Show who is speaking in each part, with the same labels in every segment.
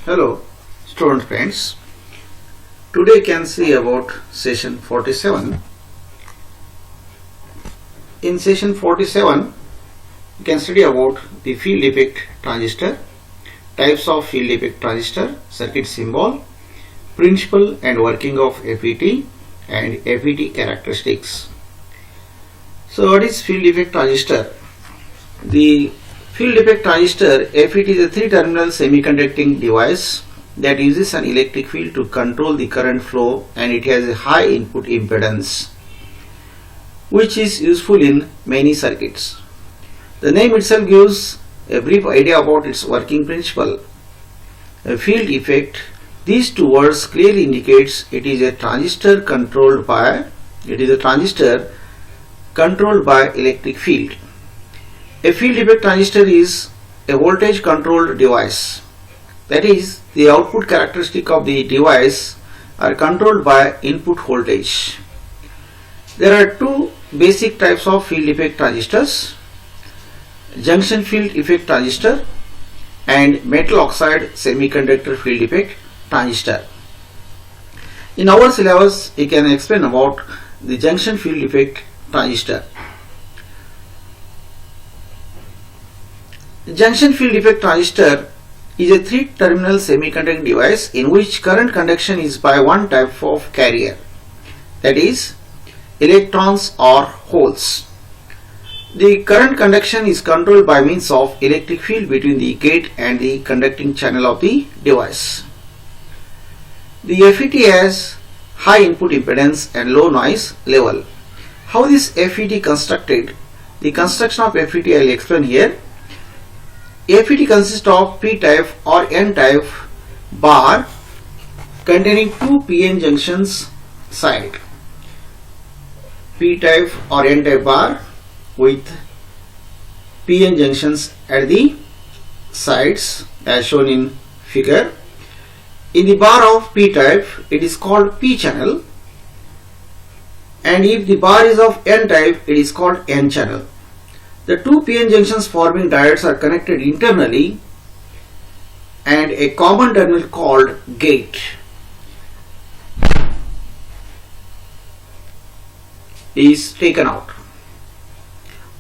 Speaker 1: Hello student friends, today you can see about session 47. In session 47 you can study about the field effect transistor, types of field effect transistor, circuit symbol, principle and working of FET and FET characteristics. So what is field effect transistor? The field effect transistor FET is a three-terminal semiconducting device that uses an electric field to control the current flow, and it has a high input impedance which is useful in many circuits. The name itself gives a brief idea about its working principle. A field effect, these two words clearly indicates it is a transistor controlled by electric field. A field effect transistor is a voltage controlled device. That is, the output characteristic of the device are controlled by input voltage. There are two basic types of field effect transistors: junction field effect transistor and metal oxide semiconductor field effect transistor. In our syllabus, we can explain about the junction field effect transistor. The junction field effect transistor is a three-terminal semiconducting device in which current conduction is by one type of carrier, that is, electrons or holes. The current conduction is controlled by means of electric field between the gate and the conducting channel of the device. The FET has high input impedance and low noise level. How this FET constructed? The construction of FET I will explain here. FET consists of P-type or N-type bar containing two PN junctions side. P-type or N-type bar with PN junctions at the sides as shown in figure. In the bar of P-type, it is called P-channel, and if the bar is of N-type, it is called N-channel. The two PN junctions forming diodes are connected internally, and a common terminal called gate is taken out.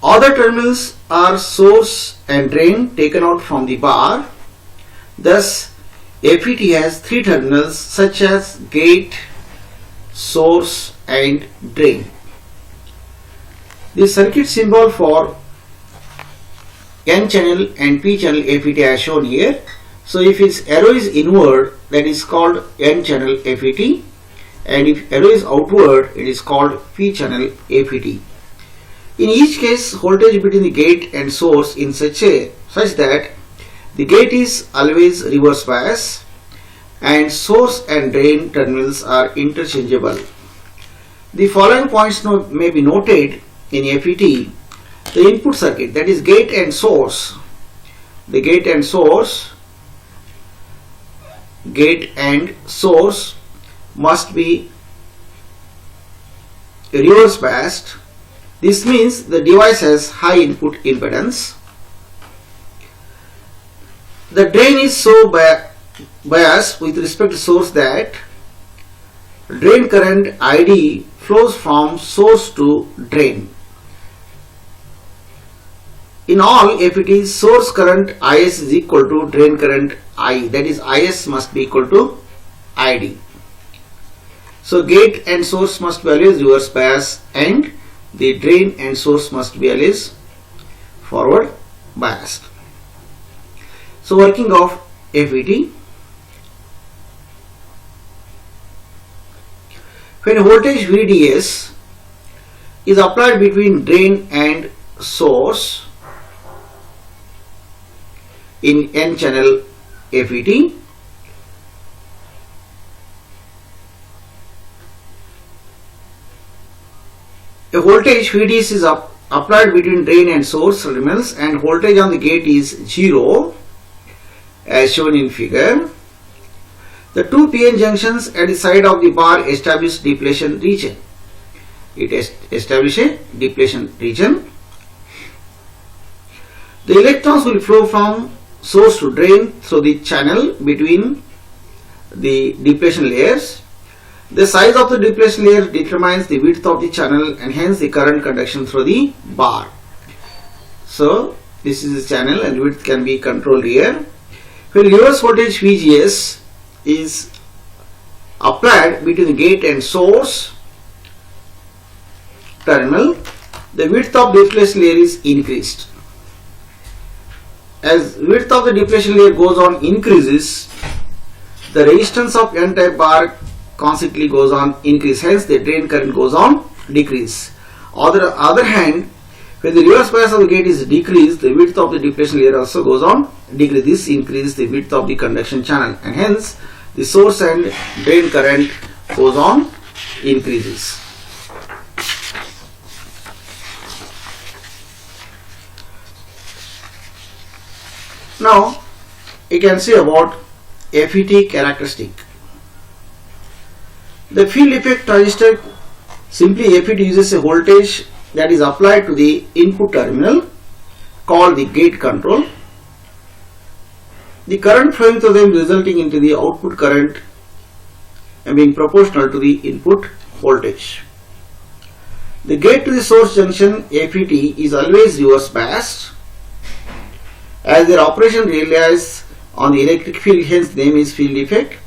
Speaker 1: Other terminals are source and drain taken out from the bar. Thus, FET has three terminals such as gate, source and drain. The circuit symbol for N channel and P channel FET are shown here. So if its arrow is inward, that is called N channel FET, and if arrow is outward, it is called P channel FET. In each case, voltage between the gate and source in such that the gate is always reverse bias and source and drain terminals are interchangeable. The following points may be noted in FET. The input circuit, that is gate and source. The gate and source must be reverse biased. This means the device has high input impedance. The drain is so biased with respect to source that drain current ID flows from source to drain. In all FETs, source current IS is equal to drain current I, that is IS must be equal to ID. So gate and source must be always reverse bias, and the drain and source must be always forward biased. So working of FET. When voltage VDS is applied between drain and source in N channel FET, a voltage VDS is applied between drain and source terminals, and voltage on the gate is 0 as shown in figure. The two PN junctions at the side of the bar establish depletion region. It establishes a depletion region. The electrons will flow from source to drain through the channel between the depletion layers. The size of the depletion layer determines the width of the channel and hence the current conduction through the bar. So this is the channel and width can be controlled here. When reverse voltage VGS is applied between the gate and source terminal, the width of depletion layer is increased. As width of the depletion layer goes on increases, the resistance of N-type bar constantly goes on increase, hence the drain current goes on decrease. On the other hand, when the reverse bias of the gate is decreased, the width of the depletion layer also goes on decrease. This increases the width of the conduction channel and hence the source and drain current goes on increases. Now you can see about FET characteristic. The field effect transistor, simply FET uses a voltage that is applied to the input terminal called the gate control. The current flowing through them resulting into the output current and being proportional to the input voltage. The gate to the source junction FET is always reverse biased as their operation relies on the electric field, hence the name is field effect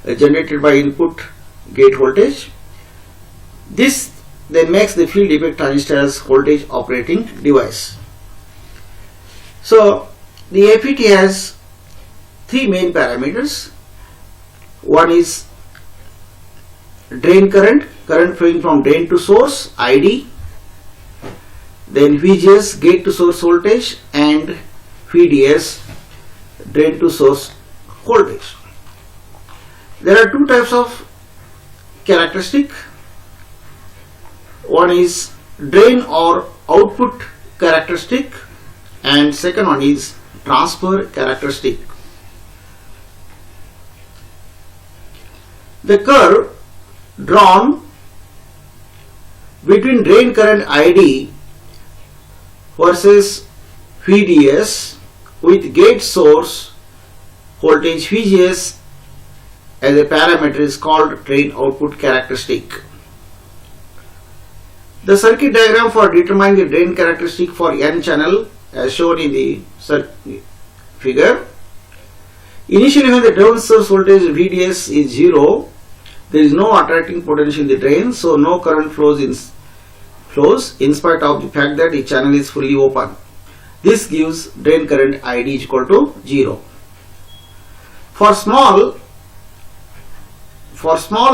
Speaker 1: generated by input gate voltage. This then makes the field effect transistor as voltage operating device. So the FET has three main parameters. One is drain current, current flowing from drain to source, ID, then VGS, gate to source voltage, and VDS, drain to source voltage. There are two types of characteristic. One is drain or output characteristic and second one is transfer characteristic. The curve drawn between drain current ID versus VDS with gate source voltage VGS as a parameter is called drain output characteristic. The circuit diagram for determining the drain characteristic for N channel as shown in the figure. Initially when the drain source voltage VDS is 0, there is no attracting potential in the drain, so no current flows in spite of the fact that the channel is fully open. This gives drain current ID is equal to 0. For small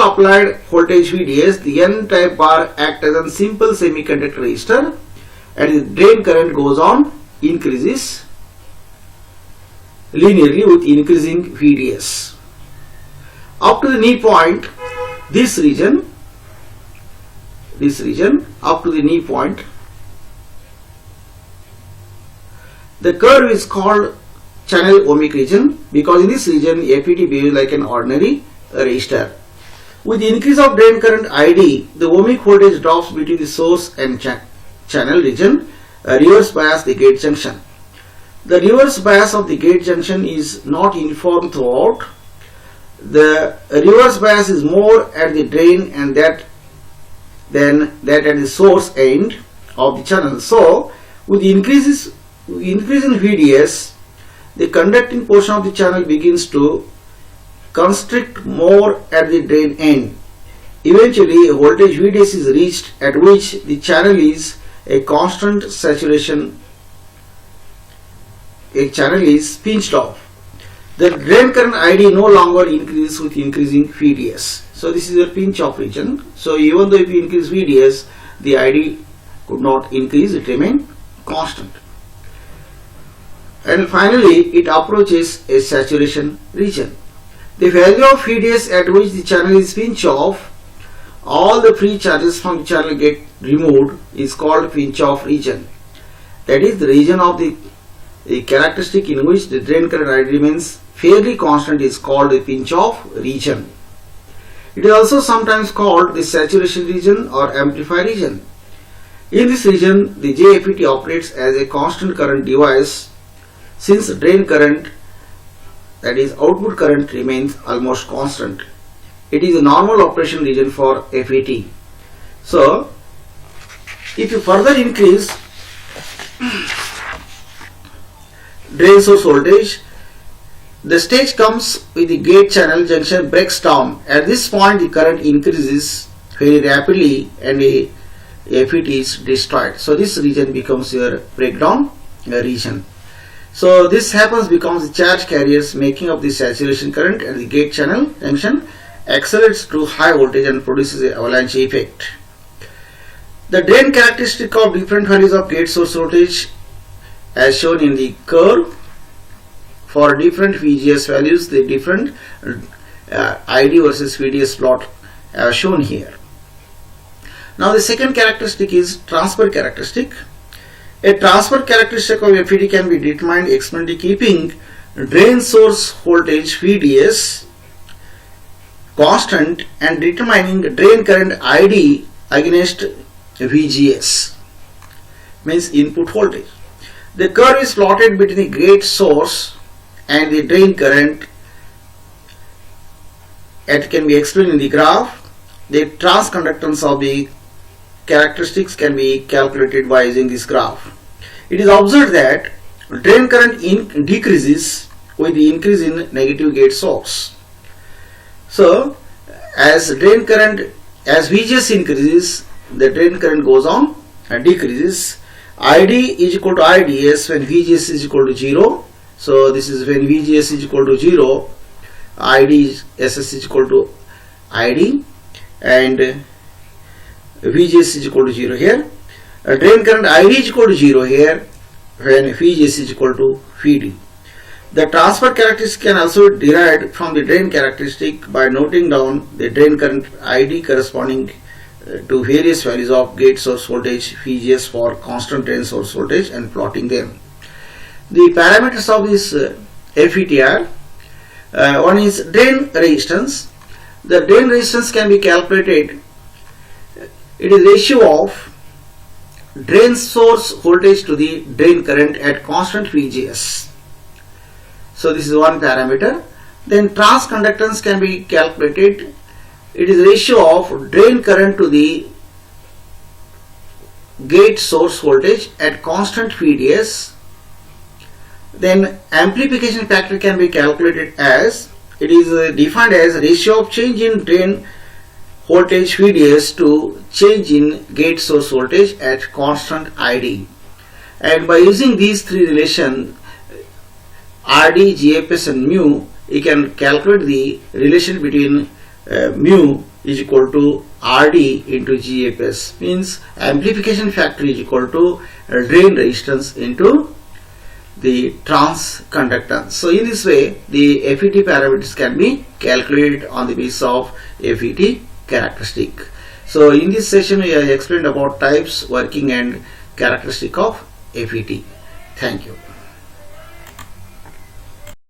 Speaker 1: applied voltage VDS, the N-type bar acts as a simple semiconductor resistor and the drain current goes on increases linearly with increasing VDS. Up to the knee point, this region up to the knee point, the curve is called channel ohmic region because in this region FET behaves like an ordinary resistor. With the increase of drain current ID, the ohmic voltage drops between the source and channel region, reverse bias the gate junction. The reverse bias of the gate junction is not uniform throughout. The reverse bias is more at the drain and than that at the source end of the channel. So, with the increase in VDS, the conducting portion of the channel begins to constrict more at the drain end. Eventually, a voltage VDS is reached at which the channel is a constant saturation. A channel is pinched off. The drain current ID no longer increases with increasing VDS. So this is a pinch off region. So even though if you increase VDS, the ID could not increase, it remained constant. And finally, it approaches a saturation region. The value of VDS at which the channel is pinch off, all the free charges from the channel get removed, is called pinch off region. That is the region of the characteristic in which the drain current ID remains fairly constant is called the pinch off region. It is also sometimes called the saturation region or amplifier region. In this region, the JFET operates as a constant current device since drain current, that is output current, remains almost constant. It is a normal operation region for FET. So if you further increase drain source voltage, the stage comes with the gate channel junction breaks down. At this point the current increases very rapidly and a FET is destroyed. So this region becomes your breakdown region. So this happens because the charge carriers making up the saturation current and the gate channel junction accelerates to high voltage and produces an avalanche effect. The drain characteristic of different values of gate source voltage as shown in the curve. For different VGS values, the different ID versus VDS plot are shown here. Now the second characteristic is transfer characteristic. A transfer characteristic of FET can be determined experimentally keeping drain source voltage VDS constant and determining drain current ID against VGS, means input voltage. The curve is plotted between the gate source and the drain current. It can be explained in the graph. The transconductance of the characteristics can be calculated by using this graph. It is observed that drain current decreases with the increase in negative gate source. So as VGS increases, the drain current goes on and decreases. ID is equal to IDS when VGS is equal to 0. So this is when VGS is equal to 0, SS is equal to ID, and VGS is equal to 0 here. Drain current ID is equal to 0 here when VGS is equal to VD. The transfer characteristic can also be derived from the drain characteristic by noting down the drain current ID corresponding to various values of gate source voltage VGS for constant drain source voltage and plotting them. The parameters of this FET are one is drain resistance. The drain resistance can be calculated. It is ratio of drain source voltage to the drain current at constant VGS. So this is one parameter. Then transconductance can be calculated. It is ratio of drain current to the gate source voltage at constant VDS. Then amplification factor can be calculated as, it is defined as ratio of change in drain voltage VDS to change in gate source voltage at constant ID. And by using these three relations, RD, GFS and mu, you can calculate the relation between mu is equal to RD into GFS, means amplification factor is equal to drain resistance into the transconductance. So in this way the FET parameters can be calculated on the basis of FET characteristic. So in this session we have explained about types, working and characteristic of FET. Thank you.